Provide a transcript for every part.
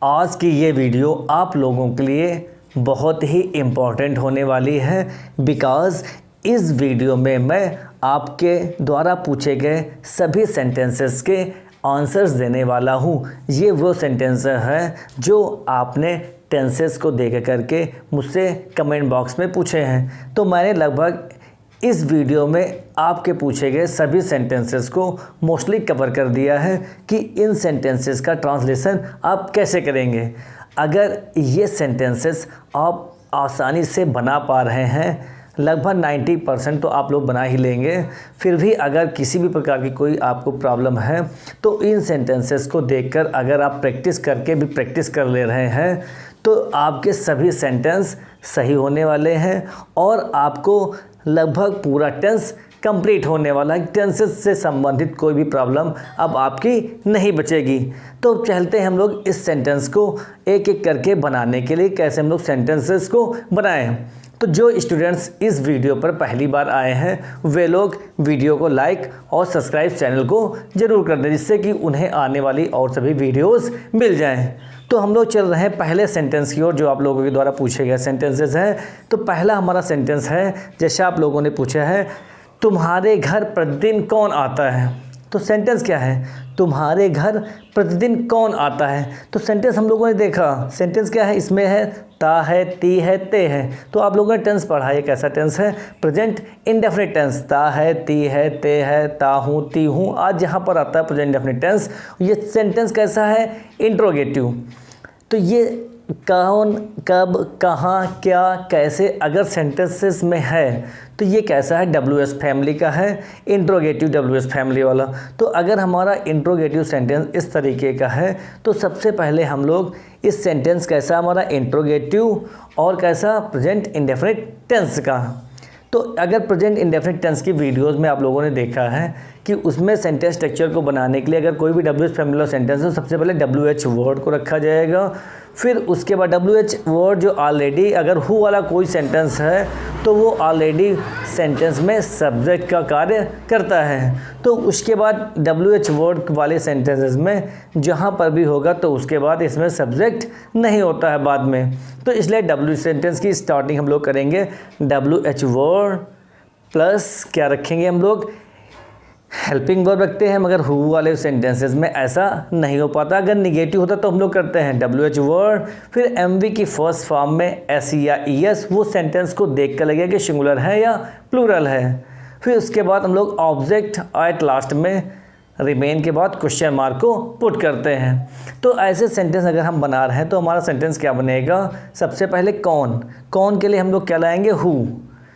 आज की ये वीडियो आप लोगों के लिए बहुत ही इम्पॉर्टेंट होने वाली है बिकॉज़ इस वीडियो में मैं आपके द्वारा पूछे गए सभी सेंटेंसेस के आंसर्स देने वाला हूँ। ये वो सेंटेंस हैं जो आपने टेंसेस को देख करके मुझसे कमेंट बॉक्स में पूछे हैं। तो मैंने लगभग इस वीडियो में आपके पूछे गए सभी सेंटेंसेस को मोस्टली कवर कर दिया है कि इन सेंटेंसेस का ट्रांसलेशन आप कैसे करेंगे। अगर ये सेंटेंसेस आप आसानी से बना पा रहे हैं, लगभग 90% तो आप लोग बना ही लेंगे। फिर भी अगर किसी भी प्रकार की कोई आपको प्रॉब्लम है तो इन सेंटेंसेस को देखकर अगर आप प्रैक्टिस करके भी प्रैक्टिस कर ले रहे हैं तो आपके सभी सेंटेंस सही होने वाले हैं और आपको लगभग पूरा टेंस कंप्लीट होने वाला है। टेंसेस से संबंधित कोई भी प्रॉब्लम अब आपकी नहीं बचेगी। तो चलते हैं हम लोग इस सेंटेंस को एक एक करके बनाने के लिए, कैसे हम लोग सेंटेंसेस को बनाएं। तो जो स्टूडेंट्स इस वीडियो पर पहली बार आए हैं वे लोग वीडियो को लाइक और सब्सक्राइब चैनल को ज़रूर कर दें, जिससे कि उन्हें आने वाली और सभी वीडियोस मिल जाएं। तो हम लोग चल रहे हैं पहले सेंटेंस की ओर जो आप लोगों के द्वारा पूछे गए सेंटेंसेस हैं। तो पहला हमारा सेंटेंस है, जैसे आप लोगों ने पूछा है, तुम्हारे घर प्रतिदिन कौन आता है। तो सेंटेंस क्या है, तुम्हारे घर प्रतिदिन कौन आता है। तो सेंटेंस हम लोगों ने देखा, सेंटेंस क्या है, इसमें है ता है, ती है, ते है। तो आप लोगों ने टेंस पढ़ा है, कैसा टेंस है, प्रेजेंट इंडेफिनिट टेंस। ता है, ती है, ते है, ता हूँ, ती हूँ। आज यहाँ पर आता है प्रेजेंट इंडेफिनिट टेंस। ये सेंटेंस कैसा है, इंट्रोगेटिव। तो ये कौन, कब, कहाँ, क्या, कैसे अगर सेंटेंसेस में है तो ये कैसा है, WH फैमिली का है, इंट्रोगेटिव WH फैमिली वाला। तो अगर हमारा इंट्रोगेटिव सेंटेंस इस तरीके का है तो सबसे पहले हम लोग इस सेंटेंस कैसा हमारा इंट्रोगेटिव और कैसा प्रेजेंट इंडेफिनिट टेंस का। तो अगर प्रेजेंट इंडेफिनिट टेंस की वीडियोस में आप लोगों ने देखा है कि उसमें सेंटेंस स्ट्रक्चर को बनाने के लिए अगर कोई भी WH फैमिली वाला सेंटेंस है, सबसे पहले WH वर्ड को रखा जाएगा। फिर उसके बाद WH वर्ड जो ऑलरेडी अगर हु वाला कोई सेंटेंस है तो वो ऑलरेडी सेंटेंस में सब्जेक्ट का कार्य करता है। तो उसके बाद WH वर्ड वाले सेंटेंसेस में जहाँ पर भी होगा तो उसके बाद इसमें सब्जेक्ट नहीं होता है बाद में। तो इसलिए W सेंटेंस की स्टार्टिंग हम लोग करेंगे WH वर्ड प्लस क्या रखेंगे हम लोग, हेल्पिंग वर्ब रखते हैं, मगर हु वाले सेंटेंसेस में ऐसा नहीं हो पाता। अगर निगेटिव होता तो हम लोग करते हैं WH वर्ड, फिर MV की फर्स्ट फॉर्म में S या ES, वो सेंटेंस को देख कर लगेगा कि सिंगुलर है या प्लूरल है। फिर उसके बाद हम लोग ऑब्जेक्ट एट लास्ट में रिमेन के बाद क्वेश्चन मार्क को पुट करते हैं। तो ऐसे सेंटेंस अगर हम बना रहे हैं तो हमारा सेंटेंस क्या बनेगा, सबसे पहले कौन, कौन के लिए हम लोग क्या लाएंगे, हु।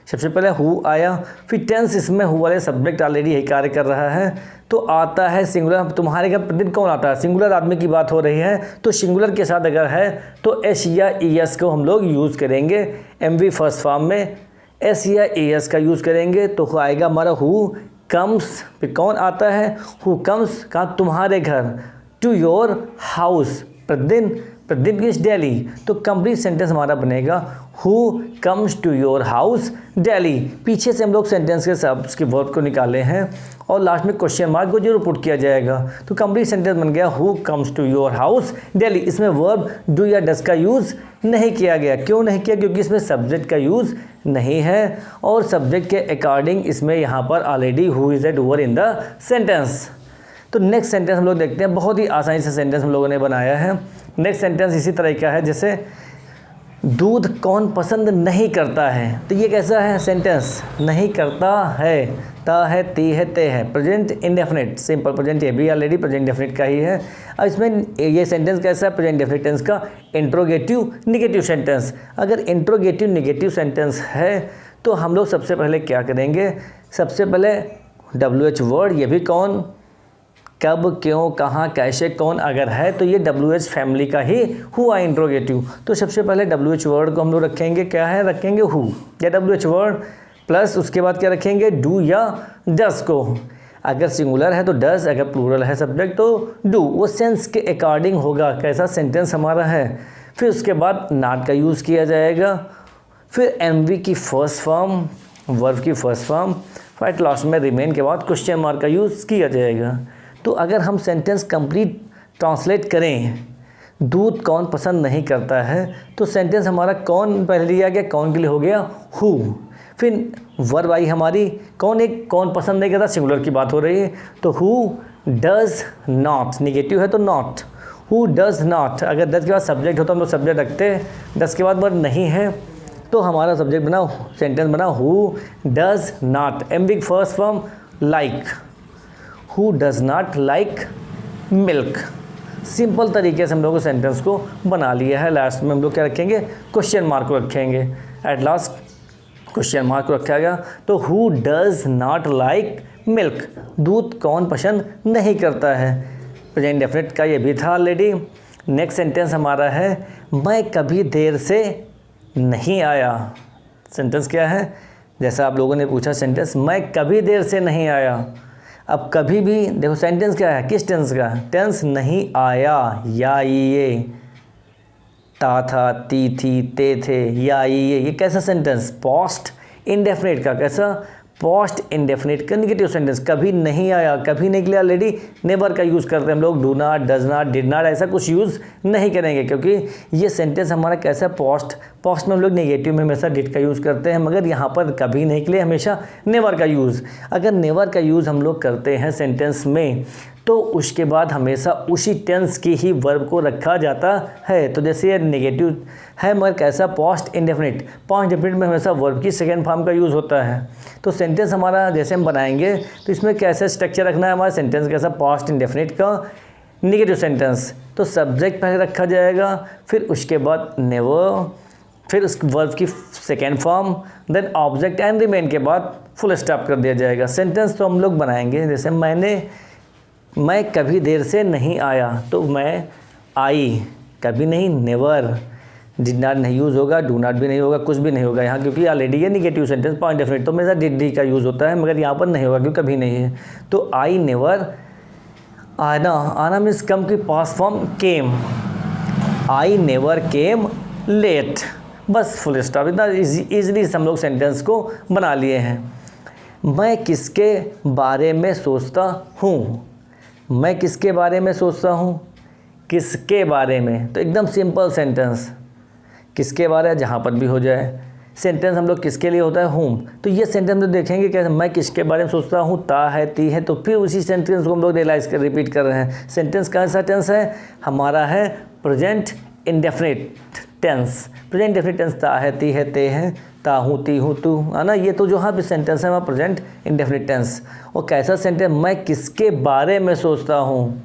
सबसे पहले हु आया, फिर टेंस इसमें हु वाले सब्जेक्ट ऑलरेडी यही कार्य कर रहा है तो आता है सिंगुलर। तुम्हारे घर प्रतिदिन कौन आता है, सिंगुलर आदमी की बात हो रही है तो सिंगुलर के साथ अगर है तो S या ES को हम लोग यूज़ करेंगे। MV फर्स्ट फॉर्म में S या ES का यूज़ करेंगे तो आएगा हमारा हु कम्स। फिर कौन आता है, हु कम्स कहाँ, तुम्हारे घर, टू योर हाउस, प्रतिदिन, प्रतिदिन किस, डेली। तो कंप्लीट सेंटेंस हमारा बनेगा who comes to your house daily. पीछे से हम लोग सेंटेंस के सब उसके वर्ब को निकाले हैं और लास्ट में क्वेश्चन मार्क को जरूर पुट किया जाएगा। तो कंप्लीट सेंटेंस बन गया who comes to your house daily. इसमें वर्ब डू या डस का यूज़ नहीं किया गया। क्यों नहीं किया, क्योंकि इसमें सब्जेक्ट का यूज़ नहीं है और सब्जेक्ट के अकॉर्डिंग इसमें यहाँ पर already who is a doer in the sentence. तो नेक्स्ट सेंटेंस हम लोग देखते हैं, बहुत ही आसानी से सेंटेंस हम लोगों ने बनाया है। नेक्स्ट सेंटेंस इसी तरह का है, जैसे दूध कौन पसंद नहीं करता है। तो ये कैसा है सेंटेंस, नहीं करता है, ता है, ती है, ते है, प्रेजेंट इंडेफिनिट, सिंपल प्रेजेंट, ये भी ऑलरेडी प्रेजेंट इंडेफिनिट का ही है। और इसमें ये सेंटेंस कैसा है, प्रेजेंट इंडेफिनिट टेंस का इंट्रोगेटिव निगेटिव सेंटेंस। अगर इंट्रोगेटिव निगेटिव सेंटेंस है तो हम लोग सबसे पहले क्या करेंगे, सबसे पहले WH वर्ड, ये भी कौन, कब, क्यों, कहाँ, कैसे, कौन अगर है तो ये WH फैमिली का ही हुआ इंट्रोगेटिव। तो सबसे पहले WH वर्ड को हम लोग रखेंगे, क्या है, रखेंगे हु या WH वर्ड प्लस उसके बाद क्या रखेंगे, डू या डस को। अगर सिंगुलर है तो डस, अगर प्लूरल है सब्जेक्ट तो डू। वो सेंस के अकॉर्डिंग होगा कैसा सेंटेंस हमारा है। फिर उसके बाद नॉट का यूज़ किया जाएगा। फिर MV की फर्स्ट फॉर्म, वर्ब की फर्स्ट फॉर्म, फाइट लास्ट में रिमेन के बाद क्वेश्चन मार्क का यूज़ किया जाएगा। तो अगर हम सेंटेंस कंप्लीट ट्रांसलेट करें, दूध कौन पसंद नहीं करता है, तो सेंटेंस हमारा कौन पहले लिया गया, कौन के लिए हो गया हु। फिर वर्ब आई हमारी कौन पसंद नहीं करता, सिंगुलर की बात हो रही है, तो हु डज नॉट, निगेटिव है तो नॉट, हु डज नॉट। अगर डज के बाद सब्जेक्ट होता हम लोग सब्जेक्ट रखते हैं, डज के बाद वर्ब नहीं है तो हमारा सब्जेक्ट बना, सेंटेंस बना who does not, am big first form like, who does not like milk. Simple तरीके से हम लोग सेंटेंस को बना लिया है। लास्ट में हम लोग क्या रखेंगे, क्वेश्चन मार्क को रखेंगे, एट लास्ट क्वेश्चन मार्क को रखा गया। तो who does not like milk, दूध कौन पसंद नहीं करता है। प्रेजेंट डेफिनेट का ये भी था ऑलरेडी। नेक्स्ट सेंटेंस हमारा है मैं कभी देर से नहीं आया। सेंटेंस क्या है, जैसा आप लोगों ने पूछा सेंटेंस मैं कभी देर से नहीं आया। अब कभी भी देखो सेंटेंस क्या है, किस टेंस का, टेंस नहीं आया, या ये, ता था, ती थी, ते थे, या ये कैसा सेंटेंस, पास्ट इंडेफिनिट का, कैसा पास्ट इंडेफिनिट का नेगेटिव सेंटेंस, कभी नहीं आया, कभी नहीं के लिए ऑलरेडी नेवर का यूज़ करते हैं हम लोग, do not, does not, did not, ऐसा कुछ यूज़ नहीं करेंगे क्योंकि ये सेंटेंस हमारा कैसा पास्ट में हम लोग नेगेटिव में हमेशा डिड का यूज़ करते हैं, मगर यहाँ पर कभी नहीं के लिए हमेशा नेवर का यूज़। अगर नेवर का यूज़ हम लोग करते हैं सेंटेंस में तो उसके बाद हमेशा उसी टेंस की ही वर्ब को रखा जाता है। तो जैसे ये नेगेटिव है मगर कैसा, पास्ट इंडेफिनिट, पास्ट इंडेफिनिट में हमेशा वर्ब की सेकेंड फॉर्म का यूज़ होता है। तो सेंटेंस हमारा जैसे हम बनाएंगे तो इसमें कैसा स्ट्रक्चर रखना है, हमारा सेंटेंस कैसा, पास्ट इंडेफिनिट का नेगेटिव सेंटेंस, तो सब्जेक्ट पहले रखा जाएगा, फिर उसके बाद नेवर, फिर उस वर्ब की second form, then object and remain के बाद फुल स्टॉप कर दिया जाएगा। सेंटेंस तो हम लोग बनाएंगे जैसे मैं कभी देर से नहीं आया, तो मैं आई, कभी नहीं, नेवर, डिड नॉट नहीं यूज़ होगा, डू नॉट भी नहीं होगा, कुछ भी नहीं होगा यहाँ क्योंकि ऑलरेडी ये निगेटिव सेंटेंस पास्ट इंडेफिनिट, तो हमेशा डिड का यूज़ होता है मगर यहाँ पर नहीं होगा क्योंकि कभी नहीं है। तो आई नेवर, आना मीन्स कम की past form came, I never came late, बस फुल स्टॉप। इतना ईजिली हम लोग सेंटेंस को बना लिए हैं। मैं किसके बारे में सोचता हूँ, मैं किसके बारे में सोचता हूँ, किसके बारे में, तो एकदम सिंपल सेंटेंस, किसके बारे, जहाँ पर भी हो जाए। सेंटेंस हम लोग किसके लिए होता है, होम, तो ये सेंटेंस में देखेंगे कैसे, मैं किसके बारे में सोचता हूँ, ता है, ती है, तो फिर उसी सेंटेंस को हम लोग रिपीट कर रहे हैं। सेंटेंस कौन सा टेंस है हमारा, है present indefinite tense. Present indefinite tense ता है, ती है, ते है, ता हूँ, ती हूँ, तू, है ना, ये तो जो हाँ भी सेंटेंस है हमारा प्रेजेंट इंडेफिनिट टेंस। और कैसा सेंटेंस, मैं किसके बारे में सोचता हूँ,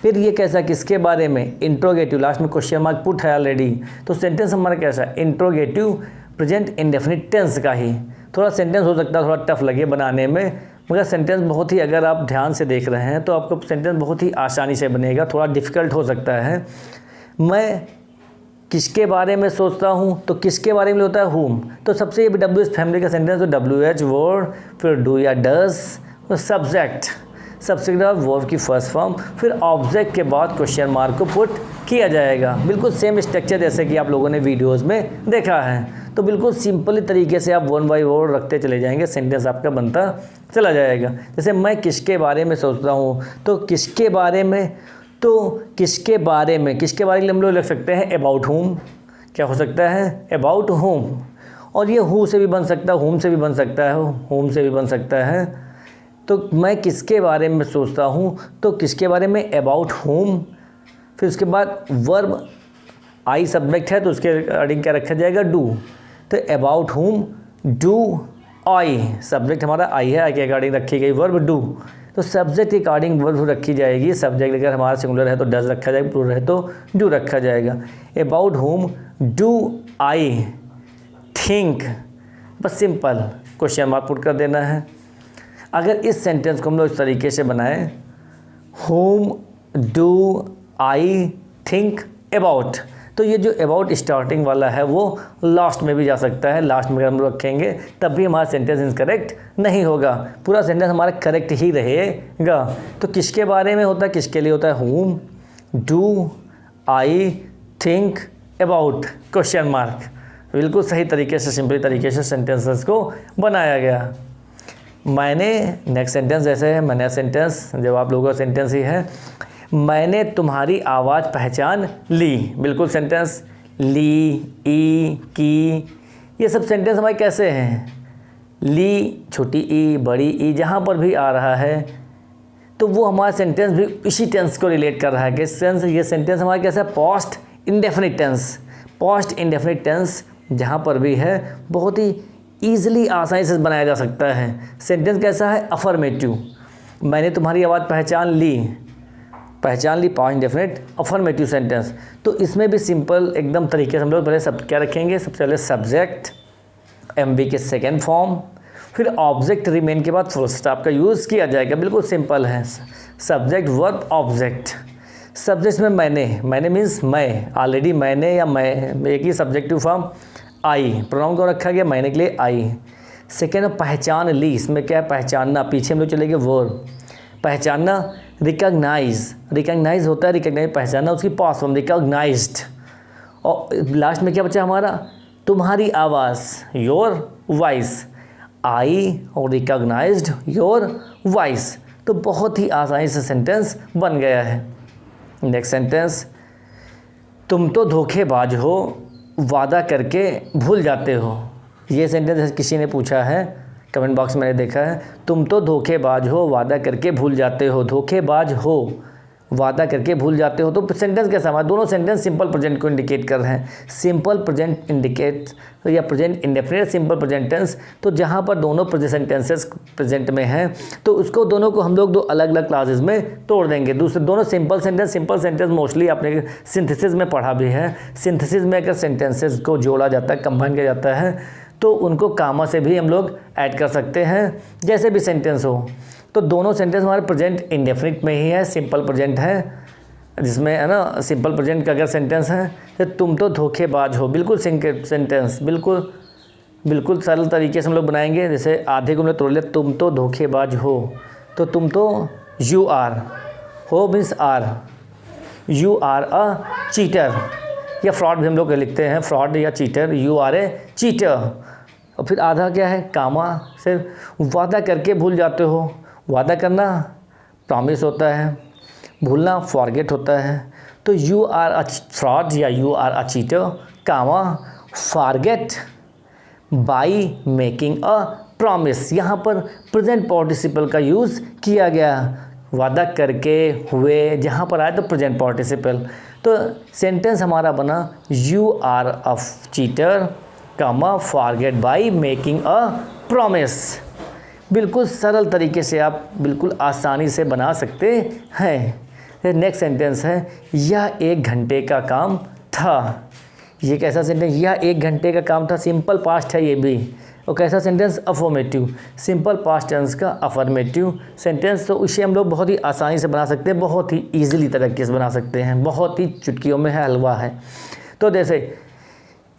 फिर ये कैसा, किसके बारे में, इंट्रोगेटिव, लास्ट में क्वेश्चन मार्क पुट है ऑलरेडी, तो सेंटेंस हमारा कैसा, इंट्रोगेटिव प्रेजेंट इंडेफिनिट टेंस का ही। थोड़ा सेंटेंस हो सकता है थोड़ा टफ लगे बनाने में, मगर सेंटेंस बहुत ही, अगर आप ध्यान से देख रहे हैं तो आपको सेंटेंस बहुत ही आसानी से बनेगा, थोड़ा डिफ़िकल्ट हो सकता है। मैं किसके बारे में सोचता हूँ, तो किसके बारे में होता है हुम, तो सबसे ये डब्ल्यू एच फैमिली का सेंटेंस, तो डब्ल्यू एच वर्ड, फिर डू या डज, सब्जेक्ट, सबसे वर्ब की फर्स्ट फॉर्म, फिर ऑब्जेक्ट के बाद क्वेश्चन मार्क को पुट किया जाएगा। बिल्कुल सेम स्ट्रक्चर जैसे कि आप लोगों ने वीडियोस में देखा है। तो बिल्कुल सिंपल तरीके से आप वन बाय वन रखते चले जाएंगे, सेंटेंस आपका बनता चला जाएगा। जैसे मैं किसके बारे में सोचता हूँ, तो किसके बारे में, तो किसके बारे में हम लोग लिख सकते हैं अबाउट होम, क्या हो सकता है अबाउट होम, और ये हु से भी बन सकता है, होम से भी बन सकता है, होम से भी बन सकता है। तो मैं किसके बारे में सोचता हूँ, तो किसके बारे में अबाउट होम, फिर उसके बाद वर्ब आई सब्जेक्ट है तो उसके अकॉर्डिंग क्या रखा जाएगा डू, तो about home do I, subject हमारा आई है, आई के अकॉर्डिंग रखी गई वर्ब डू, तो सब्जेक्ट के अकॉर्डिंग वर्ब रखी जाएगी। सब्जेक्ट अगर हमारा सिंगुलर है तो डज रखा जाएगा, प्लूरल है तो डू रखा जाएगा। About home do I think, बस सिंपल क्वेश्चन मार्क पुट कर देना है। अगर इस सेंटेंस को हम लोग इस तरीके से बनाएं, home do I think about, तो ये जो अबाउट स्टार्टिंग वाला है वो लास्ट में भी जा सकता है, लास्ट में अगर हम लोग रखेंगे तब भी हमारा सेंटेंस इनकरेक्ट नहीं होगा, पूरा सेंटेंस हमारा करेक्ट ही रहेगा। तो किसके बारे में होता है, किसके लिए होता है, home do I think about question mark, बिल्कुल सही तरीके से सिंपल तरीके से सेंटेंसेस को बनाया गया। मैंने, नेक्स्ट सेंटेंस जैसे है मैंने सेंटेंस, जब आप लोगों का सेंटेंस ही है, मैंने तुम्हारी आवाज़ पहचान ली। बिल्कुल सेंटेंस ली, ई, की, ये सब सेंटेंस हमारे कैसे हैं? ली, छोटी ई, बड़ी ई, जहाँ पर भी आ रहा है तो वो हमारा सेंटेंस भी इसी टेंस को रिलेट कर रहा है कि सेंस, ये सेंटेंस हमारा कैसा है? Post indefinite tense. Post indefinite tense जहाँ पर भी है बहुत ही ईजिली, आसानी से बनाया जा सकता है। सेंटेंस कैसा है? अफर्मेटिव। मैंने तुम्हारी आवाज़ पहचान ली, पहचान ली, पास्ट इंडेफिनिट अफर्मेटिव सेंटेंस। तो इसमें भी सिंपल एकदम तरीके से हम लोग पहले सब क्या रखेंगे? सबसे पहले सब्जेक्ट, एमवी के सेकेंड फॉर्म, फिर ऑब्जेक्ट रिमेन के बाद फुल स्टॉप का यूज़ किया जाएगा। बिल्कुल सिंपल है। Subject, verb, object. सब्जेक्ट में मैंने मीन्स मैं, ऑलरेडी मैंने या मैं, एक ही सब्जेक्टिव फॉर्म आई, प्रोनाउन को रखा गया मैंने के लिए आई। सेकेंड पहचान ली, इसमें क्या है? पहचानना, पीछे हम लोग चलेंगे वर्ब। पहचानना, रिकॉग्नाइज होता है, रिकॉग्नाइज पहचानना, उसकी पास्ट फॉर्म रिकॉग्नाइज्ड। और लास्ट में क्या बचा हमारा? तुम्हारी आवाज़, योर वॉइस। आई और रिकॉग्नाइज्ड योर वॉइस। तो बहुत ही आसानी से सेंटेंस बन गया है। नेक्स्ट सेंटेंस, तुम तो धोखेबाज हो, वादा करके भूल जाते हो। ये सेंटेंस किसी ने पूछा है, कमेंट बॉक्स में मैंने देखा है। तुम तो धोखेबाज हो, वादा करके भूल जाते हो। धोखेबाज हो, वादा करके भूल जाते हो। तो सेंटेंस कैसा? हमारा दोनों सेंटेंस सिंपल प्रेजेंट को इंडिकेट कर रहे हैं। सिंपल प्रेजेंट इंडिकेट या present indefinite simple present tense. तो जहाँ पर दोनों प्रेजेंट सेंटेंसेस प्रेजेंट में हैं तो उसको दोनों को हम लोग दो अलग अलग क्लासेस में तोड़ देंगे। दूसरे दोनों सिंपल सेंटेंस मोस्टली आपने सिंथेसिस में पढ़ा भी है। सिंथेसिस में अगर सेंटेंसेस को जोड़ा जाता है, कंबाइन किया जाता है, तो उनको कामा से भी हम लोग ऐड कर सकते हैं, जैसे भी सेंटेंस हो। तो दोनों सेंटेंस हमारे प्रेजेंट इंडेफिनिट में ही है, सिंपल प्रेजेंट है, जिसमें है ना सिंपल प्रेजेंट का अगर सेंटेंस है तो तुम तो धोखेबाज हो। बिल्कुल सेंटेंस बिल्कुल सरल तरीके से हम लोग बनाएंगे। जैसे आधे को हमने तोड़ लिया, तुम तो धोखेबाज हो, तो तुम तो यू आर, हो means are, you are a cheater, या फ्रॉड भी हम लोग लिखते हैं, फ्रॉड या cheater, you are a cheater. और फिर आधा क्या है? कामा से वादा करके भूल जाते हो। वादा करना प्रॉमिस होता है, भूलना फॉरगेट होता है। तो यू आर अ फ्रॉड या you are a cheater, comma forget by making a promise. यहाँ पर प्रेजेंट पार्टिसिपल का यूज़ किया गया, वादा करके हुए, जहाँ पर आए तो प्रेजेंट पार्टिसिपल। तो सेंटेंस हमारा बना you are a cheater, comma forget by making a promise. बिल्कुल सरल तरीके से आप बिल्कुल आसानी से बना सकते हैं। नेक्स्ट सेंटेंस है, यह 1 घंटे का काम था। ये कैसा सेंटेंस? यह 1 घंटे का काम था, सिंपल पास्ट है ये भी। और कैसा sentence? Affirmative, simple past tense का अफर्मेटिव सेंटेंस। तो उसे हम लोग बहुत ही आसानी से बना सकते हैं, बहुत ही ईजिली तरीके से बना सकते हैं, बहुत ही चुटकियों में है हलवा है। तो जैसे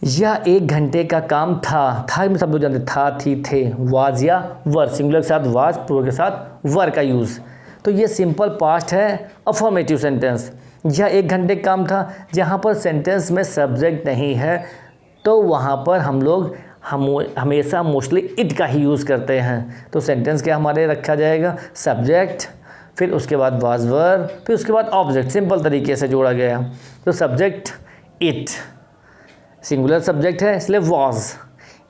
यह 1 घंटे का काम था में सब लोग जानते, था, थी, थे, वाज या वर, सिंगुलर के साथ वाज, प्लूरल के साथ वर का यूज़। तो ये सिंपल पास्ट है अफर्मेटिव सेंटेंस। यह 1 घंटे का काम था, जहाँ पर सेंटेंस में सब्जेक्ट नहीं है तो वहाँ पर हम लोग हमेशा मोस्टली इट का ही यूज़ करते हैं। तो सेंटेंस क्या हमारे रखा जाएगा? सब्जेक्ट, फिर उसके बाद वाज वर, फिर उसके बाद ऑब्जेक्ट, सिंपल तरीके से जोड़ा गया। तो सब्जेक्ट इट, सिंगुलर सब्जेक्ट है इसलिए वॉज,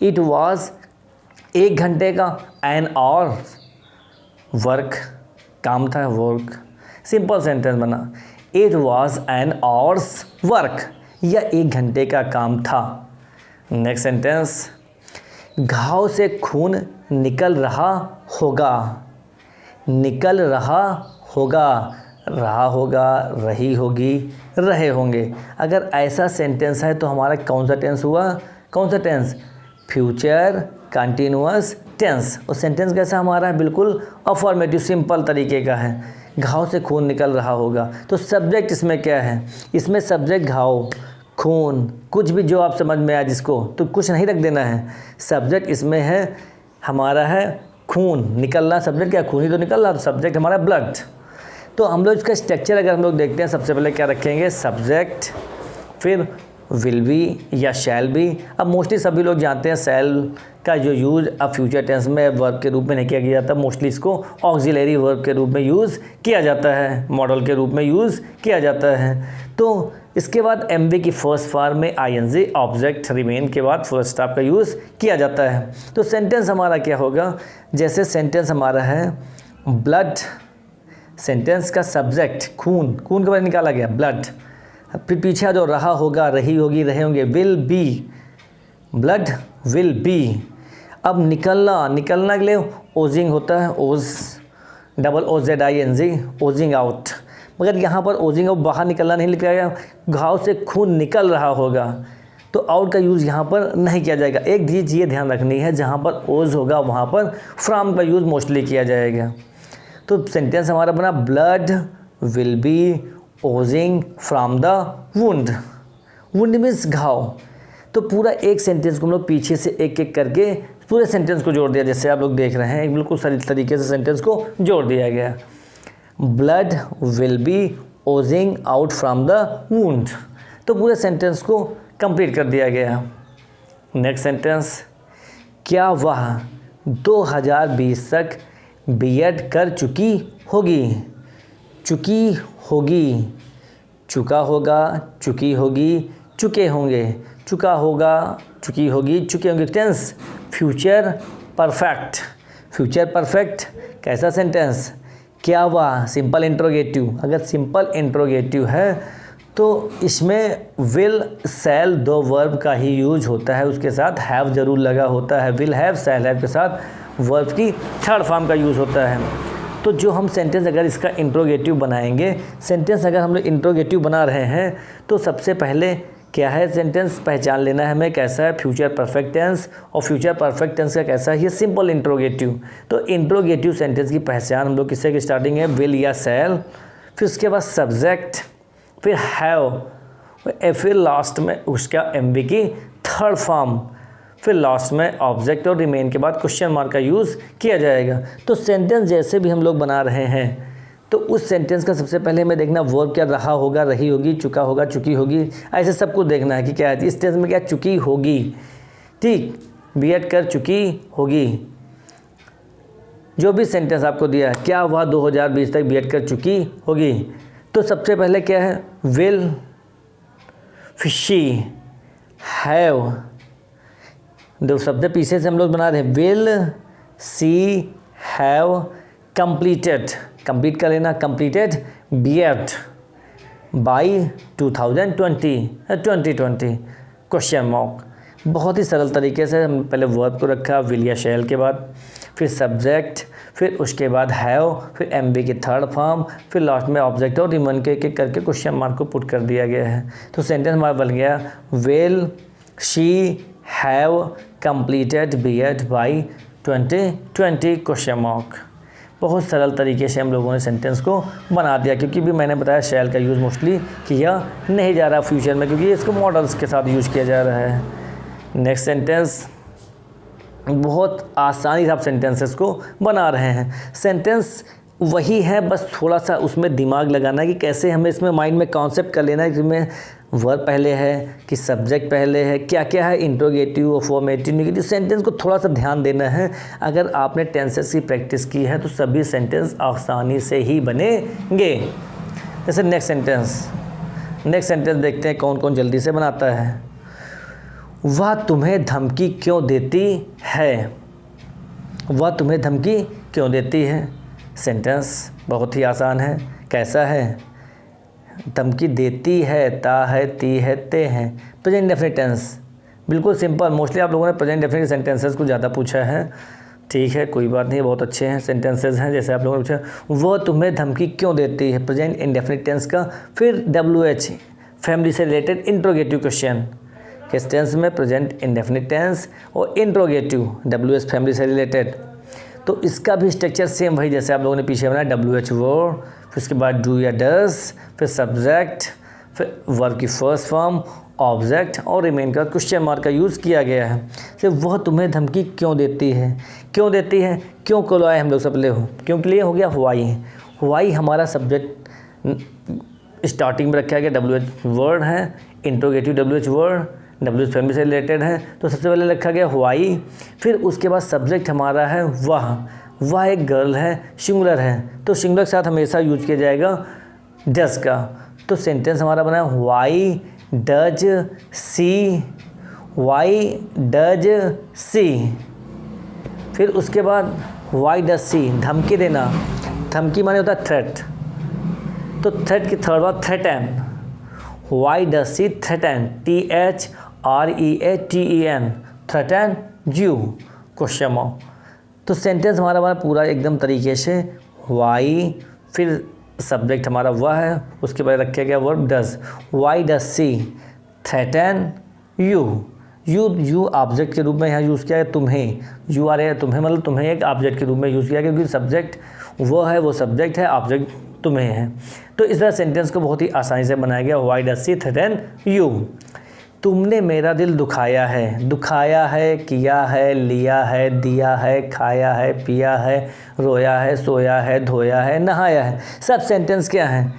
इट वॉज 1 घंटे का, एन आवर वर्क, काम था वर्क, सिंपल सेंटेंस बना, it was an hours work, यह 1 घंटे का काम था। नेक्स्ट सेंटेंस, घाव से खून निकल रहा होगा, निकल रहा होगा, रहा होगा, रही होगी, रहे होंगे। अगर ऐसा सेंटेंस है तो हमारा कौन सा टेंस हुआ? कौन सा टेंस? Future continuous tense. और सेंटेंस कैसा हमारा है? बिल्कुल अफर्मेटिव, सिंपल तरीके का है। घाव से खून निकल रहा होगा, तो सब्जेक्ट इसमें क्या है? इसमें सब्जेक्ट घाव, खून, कुछ भी जो आप समझ में आए जिसको, तो कुछ नहीं रख देना है। सब्जेक्ट इसमें है हमारा है खून निकलना, सब्जेक्ट क्या? खून ही तो निकल रहा, तो सब्जेक्ट हमारा ब्लड। तो हम लोग इसका स्ट्रक्चर अगर हम लोग देखते हैं, सबसे पहले क्या रखेंगे? सब्जेक्ट, फिर विल बी या शैल बी। अब मोस्टली सभी लोग जानते हैं शैल का जो यूज़ अब फ्यूचर टेंस में वर्ब के रूप में नहीं किया जाता, मोस्टली इसको ऑक्सिलरी वर्ब के रूप में यूज़ किया जाता है, मॉडल के रूप में यूज़ किया जाता है। तो इसके बाद एम बी की फर्स्ट फॉर्म में आईएनजी ऑब्जेक्ट रिमेन के बाद फुल स्टॉप का यूज़ किया जाता है। तो सेंटेंस हमारा क्या होगा, जैसे सेंटेंस हमारा है ब्लड, सेंटेंस का सब्जेक्ट खून, खून के बाद निकाला गया ब्लड, फिर पीछे जो रहा होगा, रही होगी, रहे होंगे, will be, blood will be. अब निकलना, निकलना के लिए ओजिंग होता है, ooze double O Z I N G, oozing out. मगर यहाँ पर ओजिंग आउट बाहर निकलना नहीं लिखा गया, घाव से खून निकल रहा होगा तो आउट का यूज़ यहाँ पर नहीं किया जाएगा। एक चीज़ ये ध्यान रखनी है, जहाँ पर ओज होगा वहाँ पर फ्रॉम का यूज़ मोस्टली किया जाएगा। तो सेंटेंस हमारा बना blood will B Ojing from the wound, wound means घाव। तो पूरा एक सेंटेंस को हम लोग पीछे से एक एक करके पूरे सेंटेंस को जोड़ दिया, जैसे आप लोग देख रहे हैं बिल्कुल सही तरीके से सेंटेंस को जोड़ दिया गया। Blood will B Ojing out from the wound, तो पूरे सेंटेंस को कंप्लीट कर दिया गया। नेक्स्ट सेंटेंस, क्या वह 2020 तक बीएड कर चुकी होगी, चुकी होगी, चुका होगा, चुकी होगी, चुके होंगे, चुका होगा, चुकी होगी, चुके होंगे। Tense future perfect, future perfect कैसा सेंटेंस, क्या वह सिंपल इंट्रोगेटिव, अगर सिंपल इंट्रोगेटिव है तो इसमें विल शैल दो वर्ब का ही यूज होता है, उसके साथ हैव ज़रूर लगा होता है, विल हैव शैल हैव के साथ वर्ब की थर्ड फॉर्म का यूज़ होता है। तो जो हम सेंटेंस अगर इसका इंट्रोगेटिव बनाएंगे, सेंटेंस अगर हम लोग इंट्रोगेटिव बना रहे हैं तो सबसे पहले क्या है, सेंटेंस पहचान लेना है हमें कैसा है, फ्यूचर परफेक्ट टेंस, और फ्यूचर परफेक्ट टेंस का कैसा है, ये सिंपल इंट्रोगेटिव। तो इंट्रोगेटिव सेंटेंस की पहचान हम लोग किससे की स्टार्टिंग है, विल या शैल, फिर उसके बाद सब्जेक्ट, फिर हैव, फिर लास्ट में उसका एमवी की थर्ड फॉर्म, फिर लास्ट में ऑब्जेक्ट और रिमेन के बाद क्वेश्चन मार्क का यूज़ किया जाएगा। तो सेंटेंस जैसे भी हम लोग बना रहे हैं तो उस सेंटेंस का सबसे पहले हमें देखना वर्ब क्या रहा होगा, रही होगी, चुका होगा, चुकी होगी, ऐसे सब कुछ देखना है कि क्या है इस टेंस में, क्या चुकी होगी, ठीक, बीएड कर चुकी होगी। जो भी सेंटेंस आपको दिया है, क्या वह 2020 तक बीएड कर चुकी होगी, तो सबसे पहले क्या है, विल, शी, हैव, दो शब्द पीछे से हम लोग बना रहे हैं, will see have completed, complete कर लेना, completed BEd by 2020 question mark. बहुत ही सरल तरीके से हम पहले वर्ब को रखा, विल या शैल के बाद, फिर सब्जेक्ट, फिर उसके बाद हैव, फिर एमबी की थर्ड फॉर्म, फिर लास्ट में ऑब्जेक्ट और रिमेन के एक करके क्वेश्चन मार्क को पुट कर दिया गया है। तो सेंटेंस हमारा बन गया, will she have completed BEd by 2020 question mark. बहुत सरल तरीके से हम लोगों ने सेंटेंस को बना दिया, क्योंकि भी मैंने बताया शैल का यूज़ मोस्टली किया नहीं जा रहा फ्यूचर में, क्योंकि इसको मॉडल्स के साथ यूज़ किया जा रहा है। नेक्स्ट सेंटेंस, बहुत आसानी से आप सेंटेंसेस को बना रहे हैं, सेंटेंस वही है, बस थोड़ा सा उसमें दिमाग लगाना है कि कैसे हमें इसमें माइंड में कॉन्सेप्ट कर लेना है कि इसमें वर्ब पहले है कि सब्जेक्ट पहले है, क्या क्या है, इंट्रोगेटिव, फॉर्मेटिव, नेगेटिव, सेंटेंस को थोड़ा सा ध्यान देना है। अगर आपने टेंसेस की प्रैक्टिस की है तो सभी सेंटेंस आसानी से ही बनेंगे। जैसे नेक्स्ट सेंटेंस देखते हैं कौन कौन जल्दी से बनाता है। वह तुम्हें धमकी क्यों देती है, वह तुम्हें धमकी क्यों देती है, सेंटेंस बहुत ही आसान है, कैसा है, धमकी देती है, ता है, ती है, ते हैं, प्रेजेंट इंडेफिनिट टेंस, बिल्कुल सिंपल। मोस्टली आप लोगों ने प्रेजेंट इंडेफिनिट सेंटेंसेस को ज़्यादा पूछा है, ठीक है, कोई बात नहीं, बहुत अच्छे हैं सेंटेंसेस हैं। जैसे आप लोगों ने पूछा, वह तुम्हें धमकी क्यों देती है, प्रेजेंट इंडेफिनिट टेंस का, फिर WH फैमिली से रिलेटेड इंट्रोगेटिव क्वेश्चन, किस टेंस में, प्रेजेंट इंडेफिनिट टेंस और इंट्रोगेटिव WH फैमिली से रिलेटेड। तो इसका भी स्ट्रक्चर सेम वही जैसे आप लोगों ने पीछे बनाया, WH वर्ब, फिर उसके बाद डू या डस, फिर सब्जेक्ट, फिर वर्ब की फर्स्ट फॉर्म, ऑब्जेक्ट और रिमेन का क्वेश्चन मार्क का यूज़ किया गया है। तो वह तुम्हें धमकी क्यों देती है, क्यों देती है, क्यों को लाए हम लोग सब ले हो, क्यों के लिए हो गया वाई, वाई हमारा सब्जेक्ट स्टार्टिंग में रखा गया WH वर्ड है, interrogative WH word, WH family से रिलेटेड है, तो सबसे पहले रखा गया व्हाई। फिर उसके बाद सब्जेक्ट हमारा है वह एक गर्ल है, सिंगुलर है, तो सिंगुलर के साथ हमेशा यूज किया जाएगा डज का। तो सेंटेंस हमारा बना व्हाई डज सी। फिर उसके बाद व्हाई डज सी, धमकी देना, धमकी माने होता है थ्रेट, तो थ्रेट की third bar threaten, why does she threaten, THREATEN, threaten you, question mark. तो सेंटेंस हमारा पूरा एकदम तरीके से व्हाई, फिर सब्जेक्ट हमारा वह है, उसके बाद रखा गया verb does, why does she threaten you object के रूप में यहाँ यूज़ किया है, तुम्हें, यू आर ए तुम्हें, मतलब तुम्हें एक ऑब्जेक्ट के रूप में यूज़ किया है, क्योंकि सब्जेक्ट वो है, वो सब्जेक्ट है, ऑब्जेक्ट तुम्हें है। तो इस तरह सेंटेंस को बहुत ही आसानी से बनाया गया, why does she threaten you. तुमने मेरा दिल दुखाया है, किया है, लिया है, दिया है, खाया है, पिया है, रोया है, सोया है, धोया है, नहाया है। सब सेंटेंस क्या हैं?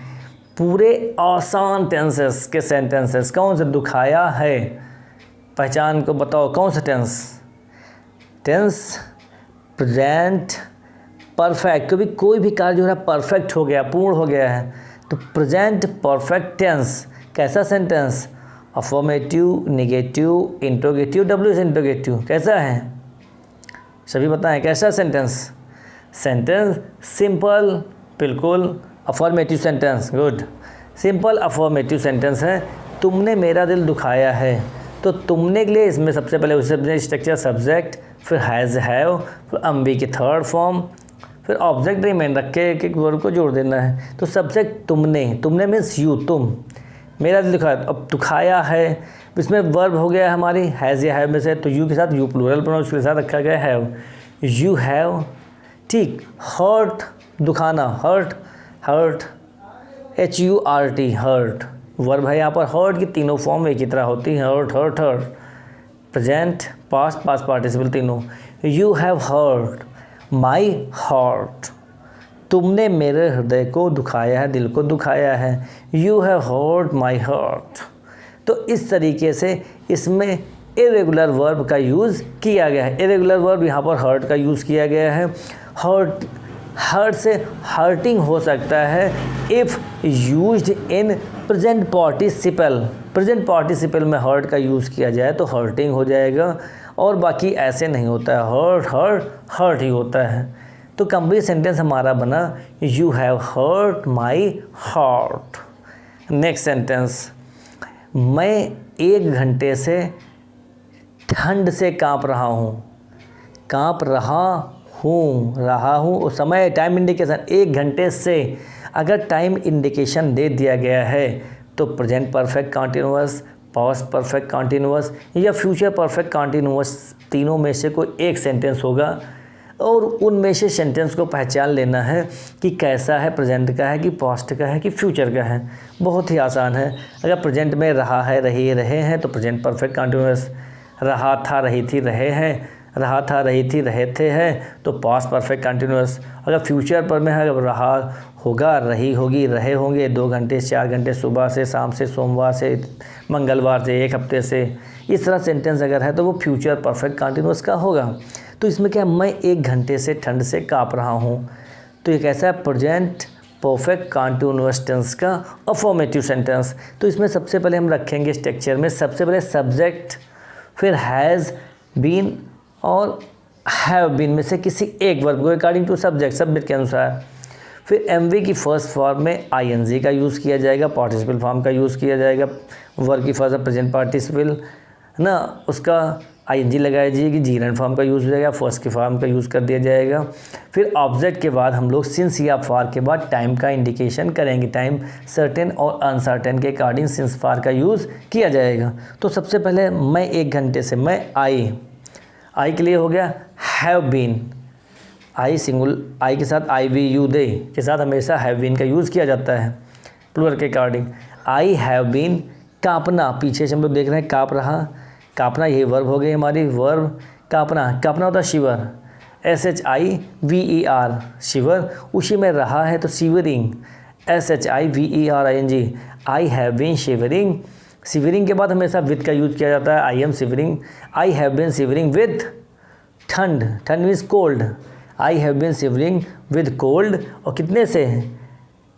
पूरे आसान टेंसेस के सेंटेंसेस। कौन से? दुखाया है, पहचान को बताओ, कौन सा टेंस प्रेजेंट परफेक्ट। कभी कोई भी कार्य जो है परफेक्ट हो गया, पूर्ण हो गया है, तो प्रेजेंट परफेक्ट टेंस। कैसा sentence? Affirmative, negative, interrogative, WH interrogative. कैसा है? सभी बताएं कैसा सेंटेंस? सिंपल, बिल्कुल affirmative sentence, good. Simple affirmative sentence है। तुमने मेरा दिल दुखाया है, तो तुमने के लिए इसमें सबसे पहले उसे स्ट्रक्चर सब्जेक्ट, फिर हैज़ हैव, फिर एमवी की थर्ड फॉर्म, फिर ऑब्जेक्ट रिमेन रख के एक वर्ड को जोड़ देना है। तो सब्जेक्ट तुमने मीन्स यू, तुम। मेरा दिल दुखाया, अब दुखाया है, इसमें वर्ब हो गया हमारी हैज़ या हैव में से, तो यू के साथ यू प्लूरल प्रोनाउंस के साथ रखा गया हैव, यू हैव। ठीक। हर्ट, दुखाना, हर्ट HURT, हर्ट वर्ब है यहाँ पर। हर्ट की तीनों फॉर्म एक ही तरह होती है, हर्ट। प्रेजेंट, पास्ट पार्टिसिपल तीनों। You have hurt my heart, तुमने मेरे हृदय को दुखाया है, दिल को दुखाया है। You have hurt my heart. तो इस तरीके से इसमें इरेगुलर वर्ब का यूज़ किया गया है। इरेगुलर वर्ब यहाँ पर हर्ट का यूज़ किया गया है। हर्ट से हर्टिंग हो सकता है if used in present participle. Present participle में हर्ट का यूज़ किया जाए तो हर्टिंग हो जाएगा, और बाकी ऐसे नहीं होता है, हर्ट ही होता है। तो कंप्लीट सेंटेंस हमारा बना you have hurt my heart. Next sentence, मैं 1 घंटे से ठंड से काँप रहा हूँ, और समय टाइम इंडिकेशन 1 घंटे से। अगर टाइम इंडिकेशन दे दिया गया है तो present perfect continuous, past perfect continuous या फ्यूचर परफेक्ट कॉन्टिन्यूअस, तीनों में से कोई एक सेंटेंस होगा, और उनमें से सेंटेंस को पहचान लेना है कि कैसा है, प्रेजेंट का है कि पास्ट का है कि फ्यूचर का है। बहुत ही आसान है। अगर प्रेजेंट में रहा है, रहे हैं तो प्रेजेंट परफेक्ट कॉन्टिन्यूअस, रहा था, रही थी, रहे हैं, रहा था, रही थी, रहे थे हैं तो पास्ट परफेक्ट कंटिन्यूअस। अगर फ्यूचर पर में है, अगर रहा होगा, रही होगी, रहे होंगे, 2 घंटे 4 घंटे, सुबह से शाम से, सोमवार से मंगलवार से, 1 हफ्ते से, इस तरह सेंटेंस अगर है तो वो फ्यूचर परफेक्ट कंटिन्यूअस का होगा। तो इसमें क्या, मैं 1 घंटे से ठंड से काँप रहा हूँ, तो ये कैसा है? प्रेजेंट परफेक्ट कंटिन्यूअस टेंस का अफर्मेटिव सेंटेंस। तो इसमें सबसे पहले हम रखेंगे स्ट्रक्चर में सबसे पहले सब्जेक्ट, फिर हैज़ बीन और हैव बीन में से किसी एक वर्ब को अकॉर्डिंग टू सब्जेक्ट के अनुसार। फिर एमवी की फर्स्ट फॉर्म में आईएनजी का यूज़ किया जाएगा, पार्टिसिपल फॉर्म का यूज़ किया जाएगा। वर्ब की फर्स्ट प्रेजेंट पार्टिसिपल ना, उसका आईएनजी लगाई जाएगी, जीरेंड फॉर्म का यूज़ हो जाएगा, फर्स्ट के फॉर्म का यूज़ कर दिया जाएगा। फिर ऑब्जेक्ट के बाद हम लोग सिंस या फार के बाद टाइम का इंडिकेशन करेंगे, टाइम सर्टेन और अनसर्टेन के अकॉर्डिंग सिंस फार का यूज़ किया जाएगा। तो सबसे पहले मैं 1 घंटे से, मैं आई के लिए हो गया हैव बीन, आई सिंगल, आई के साथ आई वी यू दे के साथ हमेशा हैव बीन का यूज़ किया जाता है प्लूरल के अकॉर्डिंग। आई हैव बीन, काँपना, पीछे से हम लोग देख रहे हैं काँप रहा, काँपना यही वर्ब हो गई हमारी, वर्ब काँपना होता है शिवर, SHIVER शिवर, उसी में रहा है तो shivering, SHIVERING, I have been shivering. Shivering के बाद हमेशा विद का यूज किया जाता है, I am shivering. I have been shivering with ठंड, ठंड means cold. I have been shivering with cold, और कितने से,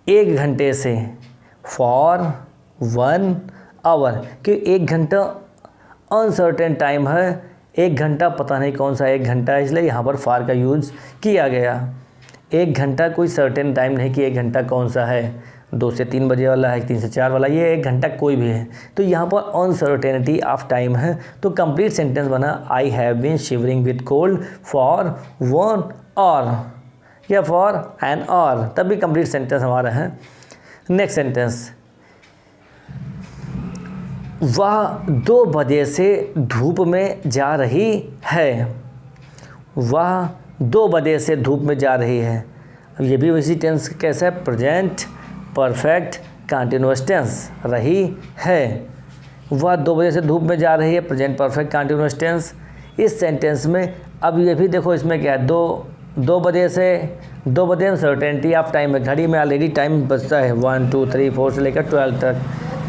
1 घंटे से। फॉर 1 आवर, कि 1 घंटा अनसर्टेन टाइम है, 1 घंटा पता नहीं कौन सा 1 घंटा है, इसलिए यहाँ पर फॉर का यूज किया गया। 1 घंटा कोई सर्टेन टाइम नहीं कि 1 घंटा कौन सा है, 2 से 3 बजे वाला है, 3 से 4 वाला, ये 1 घंटा कोई भी है। तो यहाँ पर अनसर्टेनिटी ऑफ टाइम है, तो कंप्लीट सेंटेंस बना I have been shivering with cold for 1 hour या फॉर एन आवर, तब भी कंप्लीट सेंटेंस हमारा है। नेक्स्ट सेंटेंस, वह 2 बजे से धूप में जा रही है। वह 2 बजे से धूप में जा रही है। ये भी वैसी टेंस कैसा है, प्रेजेंट परफेक्ट कंटिन्यूअस टेंस, रही है। वह 2 बजे से धूप में जा रही है, प्रेजेंट परफेक्ट कंटिन्यूअस टेंस। इस सेंटेंस में अब ये भी देखो, इसमें क्या है, 2 बजे से, 2 बजे में सर्टेनिटी ऑफ टाइम है, घड़ी में ऑलरेडी टाइम बचता है 1 2 3 4 से लेकर 12 तक,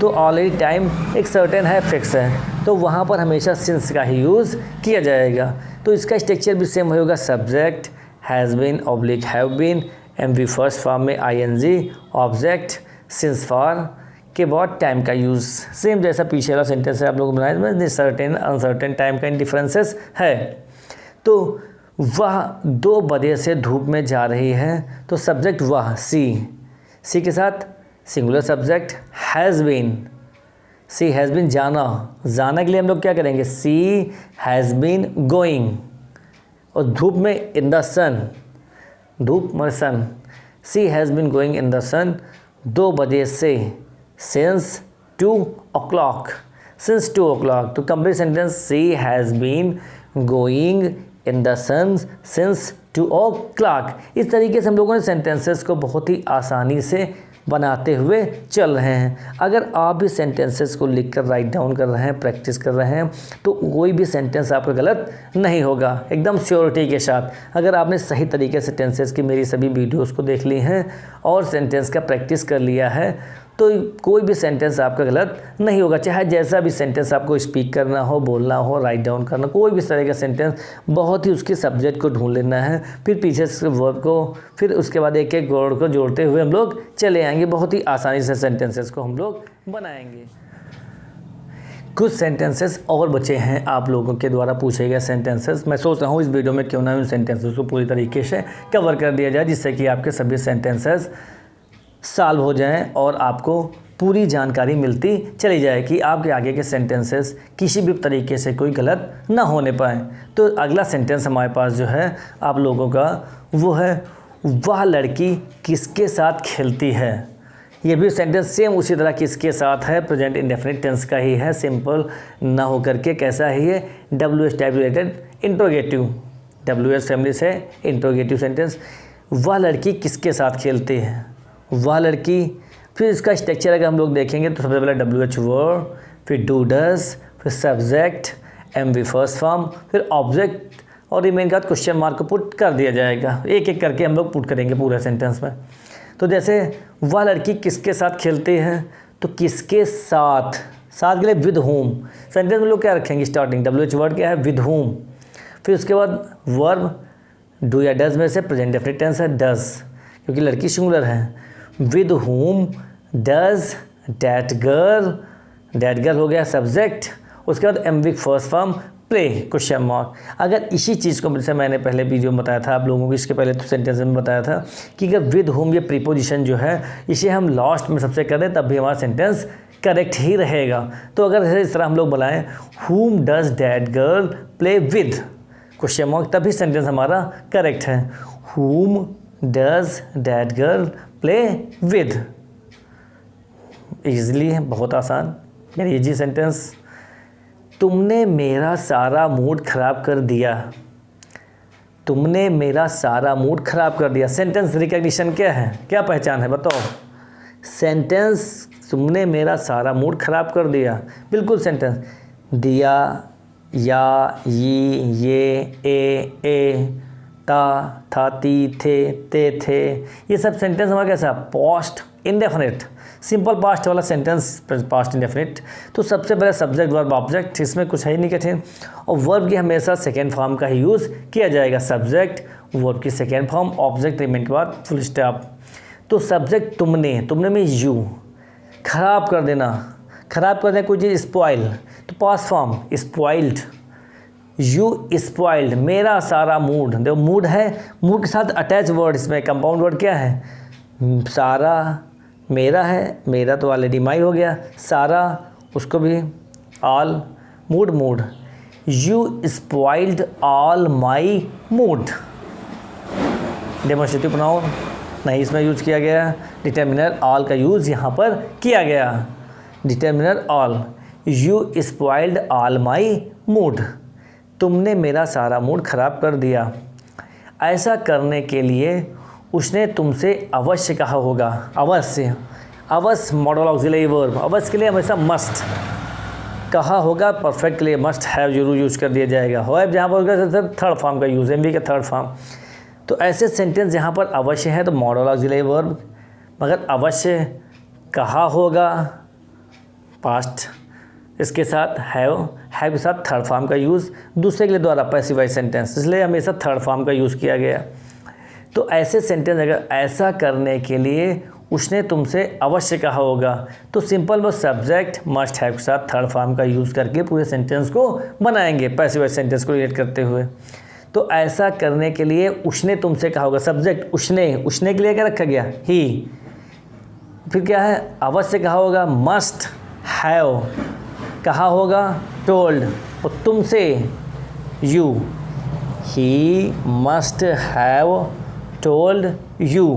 तो ऑलरेडी टाइम एक सर्टेन है, फिक्स है, तो वहाँ पर हमेशा सिंस का ही यूज़ किया जाएगा। तो इसका स्ट्रक्चर भी सेम होगा, subject has been oblique have been, MV first form में आईएनजी, ऑब्जेक्ट सिंस फॉर के बाद टाइम का यूज़, सेम जैसा पीछे वाला सेंटेंस है आप लोग बनाए, इसमें सर्टेन अनसर्टेन टाइम का डिफरेंसेस है। तो वह 2 बजे से धूप में जा रही है, तो सब्जेक्ट वह, सी के साथ singular subject has been, she has been जाना के लिए हम लोग क्या करेंगे, सी हैज़ बीन गोइंग, और धूप में इन द सन, धूप मतलब sun, she has been going in the sun 2 बजे से, सिंस 2 o'clock, सिंस 2 o'clock। तो complete sentence, she has been going in the sun since 2 o'clock। इस तरीके से हम लोगों ने सेंटेंसेस को बहुत ही आसानी से बनाते हुए चल रहे हैं। अगर आप भी सेंटेंसेस को लिखकर राइट डाउन कर रहे हैं, प्रैक्टिस कर रहे हैं, तो कोई भी सेंटेंस आपका गलत नहीं होगा, एकदम श्योरिटी के साथ। अगर आपने सही तरीके से टेंसेस की मेरी सभी वीडियोस को देख ली हैं और सेंटेंस का प्रैक्टिस कर लिया है, तो कोई भी सेंटेंस आपका गलत नहीं होगा। चाहे जैसा भी सेंटेंस आपको स्पीक करना हो, बोलना हो, राइट डाउन करना, कोई भी तरह का सेंटेंस, बहुत ही उसके सब्जेक्ट को ढूंढ लेना है, फिर पीछे से वर्ब को, फिर उसके बाद एक एक वर्ड को जोड़ते हुए हम लोग चले आएंगे, बहुत ही आसानी से सेंटेंसेस को हम लोग बनाएंगे। कुछ सेंटेंसेस और बचे हैं आप लोगों के द्वारा पूछे गए सेंटेंसेस। मैं सोच रहा हूँ इस वीडियो में क्यों ना उन सेंटेंसेस को पूरी तरीके से कवर कर दिया जाए, जिससे कि आपके सभी सेंटेंसेस सॉल्व हो जाएं और आपको पूरी जानकारी मिलती चली जाए कि आपके आगे के सेंटेंसेस किसी भी तरीके से कोई गलत ना होने पाए। तो अगला सेंटेंस हमारे पास जो है आप लोगों का, वो है वह लड़की किसके साथ खेलती है। ये भी सेंटेंस सेम उसी तरह किसके साथ है, प्रेजेंट इंडेफिनिट टेंस का ही है, सिंपल ना हो करके कैसा है ये, WH type related interrogative, WH family से इंट्रोगेटिव सेंटेंस। वह लड़की किसके साथ खेलती है, वह लड़की, फिर इसका स्ट्रक्चर अगर हम लोग देखेंगे तो सबसे पहले WH वर्ब, फिर डू डज, फिर सब्जेक्ट, MV फर्स्ट फॉर्म, फिर ऑब्जेक्ट, और रिमेन का क्वेश्चन मार्क को पुट कर दिया जाएगा। एक एक करके हम लोग पुट करेंगे पूरे सेंटेंस में। तो जैसे वह लड़की किसके साथ खेलती है, तो किसके साथ, साथ के लिए विद होम, सेंटेंस में लोग क्या रखेंगे स्टार्टिंग, WH वर्ड क्या है, विद होम, फिर उसके बाद वर्ब डू या डज में से प्रेजेंट डेफिनिट टेंस है डज, क्योंकि लड़की सिंगुलर है। With home does that girl हो गया सब्जेक्ट, उसके बाद MV first form play question mark. अगर इसी चीज़ को जैसे मैंने पहले वीडियो में बताया था आप लोगों को, इसके पहले तो सेंटेंस में बताया था कि अगर विद होम ये प्रीपोजिशन जो है इसे हम लास्ट में सबसे कर दें तब भी हमारा सेंटेंस करेक्ट ही रहेगा। तो अगर इस तरह हम लोग बनाएं, whom does that girl play with question mark, तभी सेंटेंस हमारा करेक्ट है। whom does that girl play with, easily है, बहुत आसान, यानी इजी सेंटेंस। तुमने मेरा सारा मूड ख़राब कर दिया, तुमने मेरा सारा मूड ख़राब कर दिया। सेंटेंस रिकग्निशन क्या है, क्या पहचान है बताओ, सेंटेंस तुमने मेरा सारा मूड ख़राब कर दिया, बिल्कुल सेंटेंस। दिया, या, ये, ता, था, ती, थे, ते, थे, ये सब सेंटेंस हमारा कैसा, पास्ट इंडेफिनिट, सिंपल पास्ट वाला सेंटेंस पास्ट इंडेफिनिट। तो सबसे पहले सब्जेक्ट वर्ब ऑब्जेक्ट, इसमें कुछ है ही नहीं कठिन। और वर्ब की हमेशा सेकेंड फॉर्म का ही यूज़ किया जाएगा, सब्जेक्ट वर्ब की सेकेंड फॉर्म, ऑब्जेक्ट रिमेन के बाद फुल स्टॉप। तो सब्जेक्ट तुमने में यू, खराब कर देना, खराब कर देना कोई चीज़, स्पॉइल, तो past form spoiled, you spoiled, मेरा सारा मूड, देखो मूड है, मूड के साथ अटैच वर्ड, इसमें कंपाउंड वर्ड क्या है, सारा, मेरा है, मेरा तो ऑलरेडी माई हो गया, सारा उसको भी all, mood mood, you spoiled all my mood. Demonstrative pronoun नहीं इसमें यूज किया गया, डिटर्मिनर ऑल का यूज़ यहाँ पर किया गया, determiner all, you spoiled all my mood, तुमने मेरा सारा मूड ख़राब कर दिया। ऐसा करने के लिए उसने तुमसे अवश्य कहा होगा, अवश्य, अवश्य मॉडल ऑक्सिलरी वर्ब, अवश्य के लिए हमेशा मस्ट, कहा होगा परफेक्ट के लिए मस्ट हैव जरूर यूज़ कर दिया जाएगा, हैव जहाँ पर होगा थर्ड फॉर्म का यूज़, एमवी का थर्ड फॉर्म। तो ऐसे सेंटेंस जहाँ पर अवश्य है तो मॉडल ऑक्सिलरी वर्ब, मगर अवश्य कहा होगा पास्ट, इसके साथ हैव के साथ थर्ड फॉर्म का यूज़, दूसरे के लिए द्वारा पैसिवाइज सेंटेंस, इसलिए हमेशा थर्ड फॉर्म का यूज़ किया गया। तो ऐसे सेंटेंस अगर ऐसा करने के लिए उसने तुमसे अवश्य कहा होगा, तो सिंपल वो सब्जेक्ट मस्ट हैव के साथ थर्ड फॉर्म का यूज़ करके पूरे सेंटेंस को बनाएंगे, पैसिवाइज सेंटेंस को रिलेट करते हुए। तो ऐसा करने के लिए उसने तुमसे कहा होगा, सब्जेक्ट उसने के लिए क्या रखा गया, ही, फिर क्या है, अवश्य कहा होगा, मस्ट हैव कहा होगा, टोल्ड, और तुमसे you, he must have told you,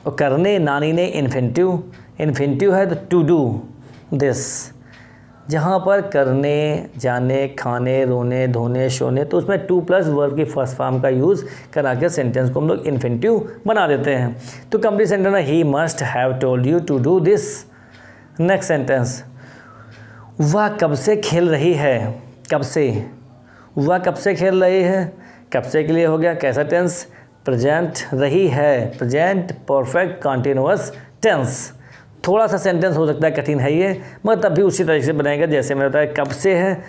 करने नानी ने इन्फिनिटिव है तो टू डू दिस, जहाँ पर करने, जाने, खाने, रोने, धोने, सोने, तो उसमें टू प्लस वर्ब की फर्स्ट फॉर्म का यूज़ करा के सेंटेंस को हम लोग इन्फिनिटिव बना देते हैं। तो कंप्लीट सेंटेंस है, he must have told you to do this. Next sentence, वह कब से खेल रही है, कब से, वह कब से खेल रही है, कब से के लिए हो गया कैसा टेंस, प्रेजेंट, रही है प्रेजेंट परफेक्ट कॉन्टिन्यूअस टेंस। थोड़ा सा सेंटेंस हो सकता है कठिन है ये, मगर तब भी उसी तरीके से बनाएगा जैसे मैंने बताया, कब से है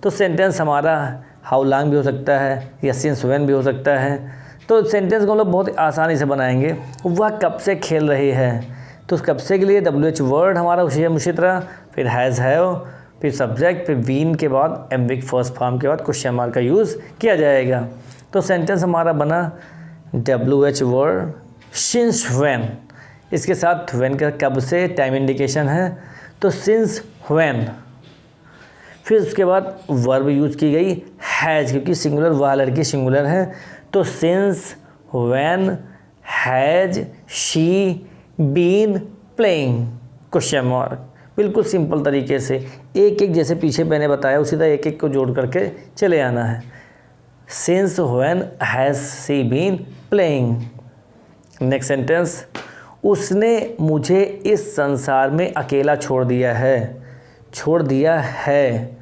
तो सेंटेंस हमारा हाउ लॉन्ग भी हो सकता है या सिंस व्हेन भी हो सकता है। तो सेंटेंस को हम लोग बहुत आसानी से बनाएंगे। वह कब से खेल रही है, तो उस कब से के लिए WH वर्ड हमारा उसी तरह, फिर हैज़ हैव, फिर सब्जेक्ट, फिर बीन के बाद एमवी फर्स्ट फॉर्म के बाद क्वेश्चन मार्क का यूज़ किया जाएगा। तो सेंटेंस हमारा बना WH वर्ड सिंस व्हेन, इसके साथ व्हेन का कब से टाइम इंडिकेशन है तो सिंस व्हेन। फिर उसके बाद वर्ब यूज की गई हैज़, क्योंकि सिंगुलर, वह लड़की सिंगुलर है, तो since when has she been playing question mark. बिल्कुल सिंपल तरीके से एक एक जैसे पीछे मैंने बताया उसी तरह एक एक को जोड़ करके चले आना है। Since when has she been playing. Next sentence, उसने मुझे इस संसार में अकेला छोड़ दिया है, छोड़ दिया है,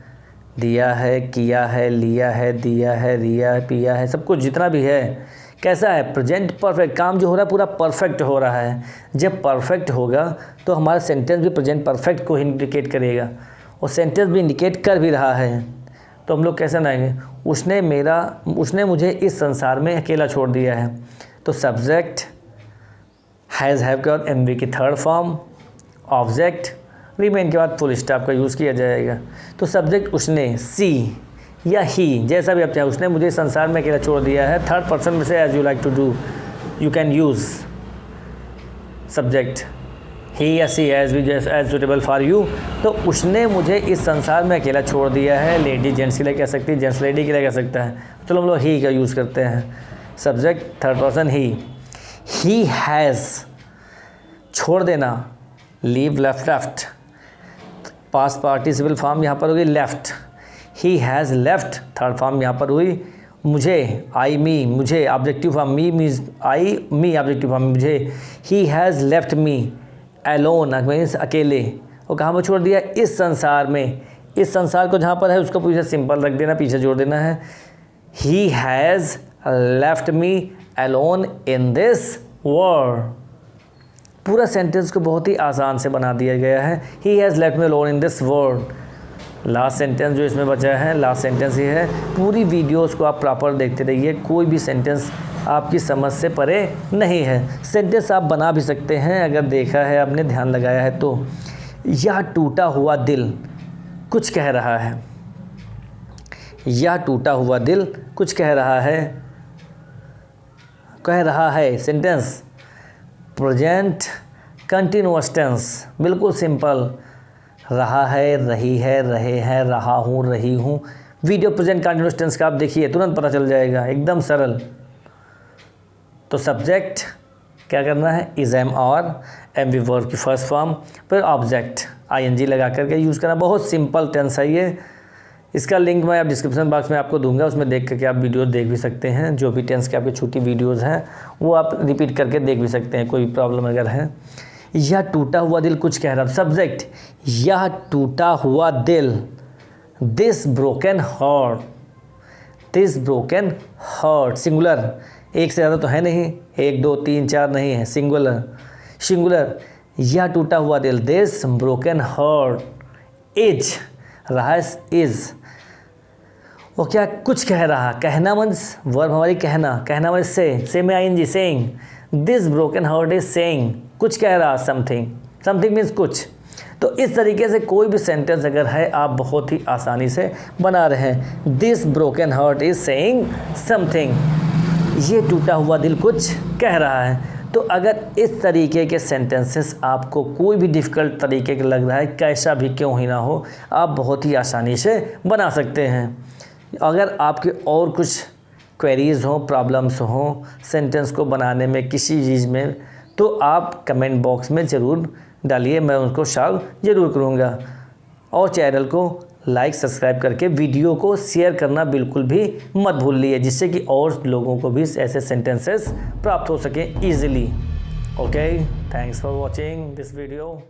दिया है, किया है, लिया है, दिया है, रिया है, पिया है, सब कुछ जितना भी है कैसा है, प्रेजेंट परफेक्ट, काम जो हो रहा है पूरा परफेक्ट हो रहा है। जब परफेक्ट होगा तो हमारा सेंटेंस भी प्रेजेंट परफेक्ट को इंडिकेट करेगा और सेंटेंस भी इंडिकेट कर भी रहा है। तो हम लोग कैसे बनाएंगे, उसने मुझे इस संसार में अकेला छोड़ दिया है, तो सब्जेक्ट हैज़ हैव के बाद एमवी की थर्ड फॉर्म, ऑब्जेक्ट रिमेन के बाद फुल स्टॉप का यूज़ किया जाएगा। तो सब्जेक्ट उसने, सी या ही, जैसा भी आप चाहें, उसने मुझे संसार में अकेला छोड़ दिया है, थर्ड पर्सन में से as you like to do you can use subject he या she as suitable for you. तो उसने मुझे इस संसार में अकेला छोड़ दिया है, लेडी जेंट्स के लिए कह सकती है, जेंट्स लेडी के लिए कह सकता है। चलो हम लोग ही का यूज़ करते हैं, subject third person he has, छोड़ देना, leave left, past participle form यहाँ पर होगी left, he has left third form यहाँ पर हुई मुझे, आई मी, मुझे objective form, me means I, me objective form मुझे, he has left me alone means अकेले, और कहाँ पर छोड़ दिया, इस संसार में, इस संसार को जहाँ पर है उसको पीछे सिंपल रख देना, पीछे जोड़ देना है, ही has left me alone in this world. पूरा सेंटेंस को बहुत ही आसान से बना दिया गया है। ही has left me alone in this world. Last sentence जो इसमें बचा है, लास्ट सेंटेंस ये है। पूरी वीडियोस को आप प्रॉपर देखते रहिए, कोई भी सेंटेंस आपकी समझ से परे नहीं है। सेंटेंस आप बना भी सकते हैं अगर देखा है, आपने ध्यान लगाया है तो। यह टूटा हुआ दिल कुछ कह रहा है। यह टूटा हुआ दिल कुछ कह रहा है सेंटेंस प्रेजेंट कंटिन्यूअस टेंस, बिल्कुल सिंपल। रहा है, रही है, रहे हैं, रहा हूँ, रही हूँ। वीडियो प्रेजेंट कंटिन्यूअस टेंस का आप देखिए, तुरंत पता चल जाएगा, एकदम सरल। तो सब्जेक्ट क्या करना है, इज़, एम, और एम वी वर्ब की फर्स्ट फॉर्म, फिर ऑब्जेक्ट आईएनजी लगा करके यूज़ करना। बहुत सिंपल टेंस है ये। इसका लिंक मैं आप डिस्क्रिप्शन बॉक्स में आपको दूंगा, उसमें देख करके आप वीडियो देख भी सकते हैं। जो भी टेंस के आपकी छोटी वीडियोस हैं वो आप रिपीट करके देख भी सकते हैं, कोई प्रॉब्लम अगर है। यह टूटा हुआ दिल कुछ कह रहा है। सब्जेक्ट यह टूटा हुआ दिल, this broken heart, this broken heart, singular, एक से ज़्यादा तो है नहीं, 1 2 3 4 नहीं है, सिंगुलर। यह टूटा हुआ दिल, दिस ब्रोकन हार्ट इज, रहा इज, वो क्या कुछ कह रहा। कहना मीन्स वर्ब हमारी कहना मीन्स से में ING, saying. This broken heart is saying, कुछ कह रहा, समथिंग मीन्स कुछ। तो इस तरीके से कोई भी सेंटेंस अगर है आप बहुत ही आसानी से बना रहे हैं। This broken heart is saying something, ये टूटा हुआ दिल कुछ कह रहा है। तो अगर इस तरीके के सेंटेंसेस आपको कोई भी डिफ़िकल्ट तरीके का लग रहा है, कैसा भी क्यों ही ना हो, आप बहुत ही आसानी से बना सकते हैं। अगर आपके और कुछ क्वेरीज़ हों, प्रॉब्लम्स हों सेंटेंस को बनाने में, किसी चीज़ में, तो आप कमेंट बॉक्स में ज़रूर डालिए, मैं उनको सॉल्व ज़रूर करूँगा। और चैनल को लाइक सब्सक्राइब करके वीडियो को शेयर करना बिल्कुल भी मत भूलिए, जिससे कि और लोगों को भी ऐसे सेंटेंसेस प्राप्त हो सके easily. Okay, thanks for watching this video.